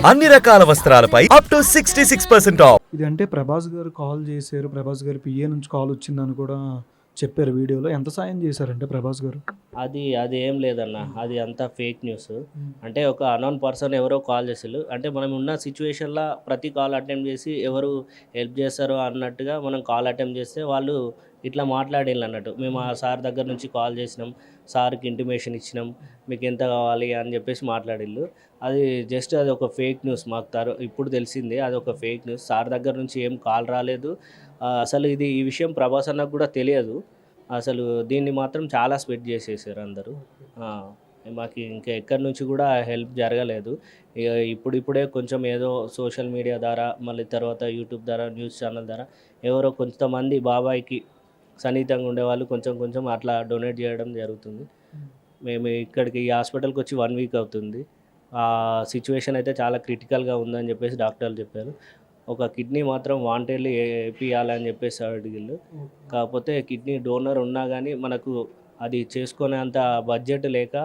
అన్ని రకాల వస్త్రాలపై up to 66% of. ఇది అంటే ప్రభాస్ గారు కాల్ చేశారు, ప్రభాస్ గారి పిఏ నుంచి కాల్ వచ్చిందని కూడా చెప్పారు వీడియోలో. ఎంత సాయం చేశారంటే ప్రభాస్ గారు? అది ఏం లేదన్న, అది అంతా ఫేక్ న్యూస్. అంటే ఒక అన్నోన్ పర్సన్ ఎవరో కాల్ చేసారు. అంటే మనం ఉన్న సిచ్యువేషన్లో ప్రతి కాల్ అటెంప్ట్ చేసి ఎవరు హెల్ప్ చేస్తారో అన్నట్టుగా మనం కాల్ అటెంప్ట్ చేస్తే వాళ్ళు ఇట్లా మాట్లాడేళ్ళు అన్నట్టు. మేము ఆ సార్ దగ్గర నుంచి కాల్ చేసినాం, సార్కి ఇంటిమేషన్ ఇచ్చినాం, మీకు ఎంత కావాలి అని చెప్పేసి మాట్లాడిళ్ళు. అది జస్ట్ అది ఒక ఫేక్ న్యూస్. మాకు ఇప్పుడు తెలిసింది అది ఒక ఫేక్ న్యూస్. సార్ దగ్గర నుంచి ఏం కాల్ రాలేదు. అసలు ఈ విషయం ప్రభాస్ అన్నకు కూడా తెలియదు. అసలు దీన్ని మాత్రం చాలా స్ప్రెడ్ చేసేసారు అందరూ. మాకు ఇంకా ఎక్కడి నుంచి కూడా హెల్ప్ జరగలేదు. ఇక ఇప్పుడిప్పుడే కొంచెం ఏదో సోషల్ మీడియా ద్వారా, మళ్ళీ తర్వాత యూట్యూబ్ ద్వారా, న్యూస్ ఛానల్ ద్వారా ఎవరో కొంతమంది బాబాయ్కి సన్నిహితంగా ఉండేవాళ్ళు కొంచెం అట్లా డొనేట్ చేయడం జరుగుతుంది. మేము ఇక్కడికి ఈ హాస్పిటల్కి వచ్చి 1 వీక్ అవుతుంది. ఆ సిచ్యువేషన్ అయితే చాలా క్రిటికల్గా ఉందని చెప్పేసి డాక్టర్లు చెప్పారు. ఒక కిడ్నీ మాత్రం వాంటెడ్లీ వేపియాలని చెప్పేసి అడిగిళ్ళు. కాకపోతే కిడ్నీ డోనర్ ఉన్నా కానీ మనకు అది చేసుకునేంత బడ్జెట్ లేక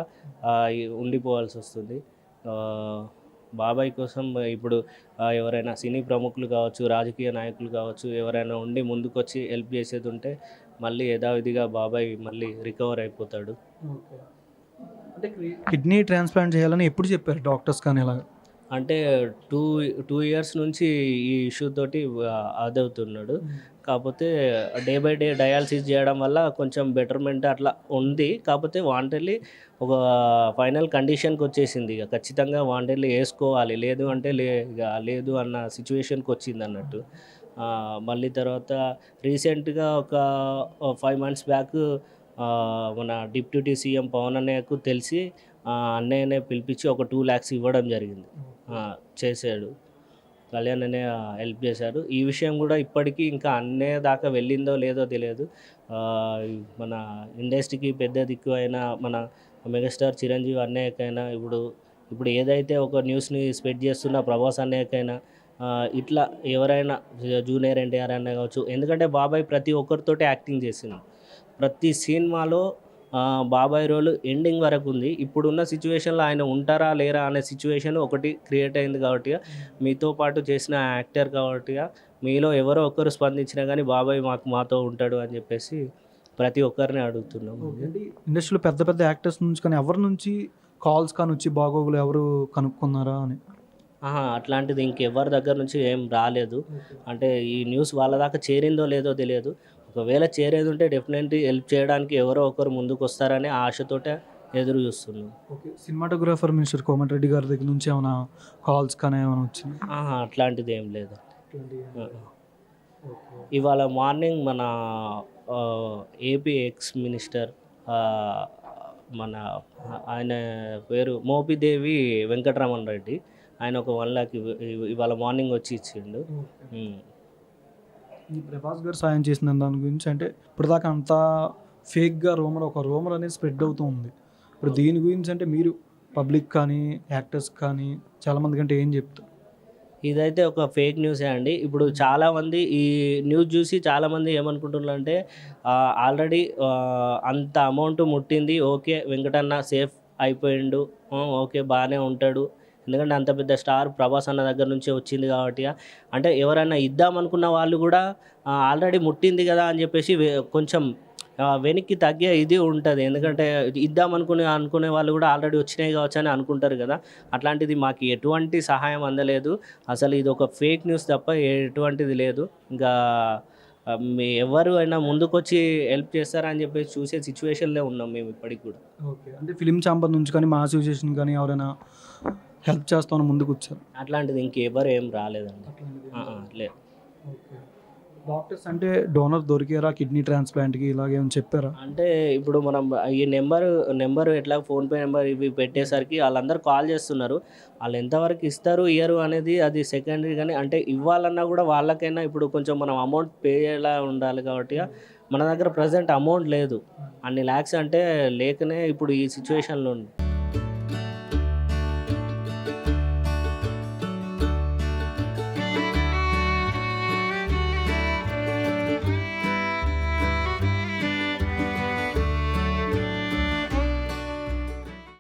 ఉండిపోవాల్సి వస్తుంది. బాబాయ్ కోసం ఇప్పుడు ఎవరైనా సినీ ప్రముఖులు కావచ్చు, రాజకీయ నాయకులు కావచ్చు, ఎవరైనా ఉండి ముందుకొచ్చి హెల్ప్ చేసేది ఉంటే మళ్ళీ యథావిధిగా బాబాయ్ మళ్ళీ రికవర్ అయిపోతాడు. అంటే కిడ్నీ ట్రాన్స్ప్లాంట్ చేయాలని ఎప్పుడు చెప్పారు డాక్టర్స్ కానీ ఇలా? అంటే 2 ఇయర్స్ నుంచి ఈ ఇష్యూ తోటి అదవుతున్నాడు. కాకపోతే డే బై డే డయాలసిస్ చేయడం వల్ల కొంచెం బెటర్మెంట్ అట్లా ఉంది. కాకపోతే వాంటెడ్లీ ఒక ఫైనల్ కండిషన్కి వచ్చేసింది. ఇక ఖచ్చితంగా వాంటెడ్లీ వేసుకోవాలి, లేదు అంటే లేదు అన్న సిచ్యువేషన్కి వచ్చింది అన్నట్టు. మళ్ళీ తర్వాత రీసెంట్గా ఒక 5 months బ్యాక్ మన డిప్యూటీ సీఎం పవన్ అన్నయ్యకు తెలిసి అన్నయ్యనే పిలిపించి ఒక 2 lakhs ఇవ్వడం జరిగింది. చేశాడు. కళ్యాణ్ అన్నయ్య హెల్ప్ చేశారు. ఈ విషయం కూడా ఇప్పటికీ ఇంకా అన్నయ్య దాకా వెళ్ళిందో లేదో తెలియదు. మన ఇండస్ట్రీకి పెద్ద దిక్కు అయిన మన మెగాస్టార్ చిరంజీవి అన్నయ్యకైనా, ఇప్పుడు ఏదైతే ఒక న్యూస్ని స్ప్రెడ్ చేస్తున్న ప్రభాస్ అన్నయ్యకైనా, ఇట్లా ఎవరైనా జూనియర్ ఎన్టీఆర్ అన్నయ్య కావచ్చు. ఎందుకంటే బాబాయ్ ప్రతి ఒక్కరితోటి యాక్టింగ్ చేసింది. ప్రతి సినిమాలో బాబాయ్ రోల్ ఎండింగ్ వరకు ఉంది. ఇప్పుడున్న సిచ్యువేషన్లో ఆయన ఉంటారా లేరా అనే సిచ్యువేషన్ ఒకటి క్రియేట్ అయింది. కాబట్టి మీతో పాటు చేసిన యాక్టర్ కాబట్టి మీలో ఎవరో ఒకరు స్పందించినా కానీ బాబాయ్ మాతో ఉంటాడు అని చెప్పేసి ప్రతి ఒక్కరిని అడుగుతున్నాం. ఇండస్ట్రీలో పెద్ద పెద్ద యాక్టర్స్ నుంచి కానీ ఎవరి నుంచి కాల్స్ కానీ వచ్చి బాగోగులు ఎవరు కనుక్కున్నారా అని? అట్లాంటిది ఇంకెవరి దగ్గర నుంచి ఏం రాలేదు. అంటే ఈ న్యూస్ వాళ్ళ దాకా చేరిందో లేదో తెలియదు. ఒకవేళ చేరేది ఉంటే డెఫినెట్లీ హెల్ప్ చేయడానికి ఎవరో ఒకరు ముందుకు వస్తారని ఆశతోటే ఎదురు చూస్తున్నాం. ఓకే. సినిమాటోగ్రాఫర్ మిస్టర్ కోమటిరెడ్డి గారి దగ్గర నుంచి ఏమైనా కాల్స్ కానీ ఏమైనా వచ్చింది? అట్లాంటిది ఏం లేదు. ఇవాళ మార్నింగ్ మన ఏపీ ఎక్స్ మినిస్టర్ మన ఆయన పేరు మోపిదేవి వెంకటరమణ రెడ్డి, ఆయన ఒక 1 lakh ఇవాళ మార్నింగ్ వచ్చి ఇచ్చిండు. ఈ ప్రభాస్ గారు సాయం చేసిన దాని గురించి అంటే ఇప్పుడు దాకా అంతా ఫేక్గా ఒక రూమర్ అనేది స్ప్రెడ్ అవుతూ ఉంది. ఇప్పుడు దీని గురించి అంటే మీరు పబ్లిక్ కానీ యాక్టర్స్ కానీ చాలామంది కంటే ఏం చెప్తారు? ఇదైతే ఒక ఫేక్ న్యూసే అండి. ఇప్పుడు చాలామంది ఈ న్యూస్ చూసి చాలామంది ఏమనుకుంటున్నారు అంటే ఆల్రెడీ అంత అమౌంట్ ముట్టింది, ఓకే వెంకటన్న సేఫ్ అయిపోయిండు, ఓకే బాగానే ఉంటాడు, ఎందుకంటే అంత పెద్ద స్టార్ ప్రభాస్ అన్న దగ్గర నుంచి వచ్చింది కాబట్టి. అంటే ఎవరైనా ఇద్దామనుకున్న వాళ్ళు కూడా ఆల్రెడీ ముట్టింది కదా అని చెప్పేసి కొంచెం వెనక్కి తగ్గే ఇది ఉంటుంది. ఎందుకంటే అనుకునే వాళ్ళు కూడా ఆల్రెడీ వచ్చినాయి కావచ్చు అని అనుకుంటారు కదా. అట్లాంటిది మాకు ఎటువంటి సహాయం అందలేదు. అసలు ఇది ఒక ఫేక్ న్యూస్ తప్ప ఎటువంటిది లేదు. ఇంకా ఎవరు అయినా ముందుకొచ్చి హెల్ప్ చేస్తారని చెప్పేసి చూసే సిచ్యువేషన్లో ఉన్నాం మేము ఇప్పటికి కూడా. ఓకే. అంటే ఫిలిం ఛాంబర్ నుంచి కానీ మా అసోసియేషన్ కానీ ఎవరైనా హెల్ప్ చేస్తామని ముందుకు వచ్చారు? అట్లాంటిది ఇంకెవరు ఏం రాలేదండి. లేదు. డాక్టర్స్ అంటే డోనర్ దొరికారా కిడ్నీ ట్రాన్స్ప్లాంట్కి ఇలాగేమని చెప్పారా? అంటే ఇప్పుడు మనం ఈ నెంబర్ ఎట్లా ఫోన్పే నెంబర్ ఇవి పెట్టేసరికి వాళ్ళందరూ కాల్ చేస్తున్నారు. వాళ్ళు ఎంతవరకు ఇస్తారు ఇయ్యరు అనేది అది సెకండరీ. కానీ అంటే ఇవ్వాలన్నా కూడా వాళ్ళకైనా ఇప్పుడు కొంచెం మనం అమౌంట్ పే అయ్యేలా ఉండాలి కాబట్టి మన దగ్గర ప్రజెంట్ అమౌంట్ లేదు. అన్ని ల్యాక్స్ అంటే లేకనే ఇప్పుడు ఈ సిచ్యువేషన్లో ఉంది.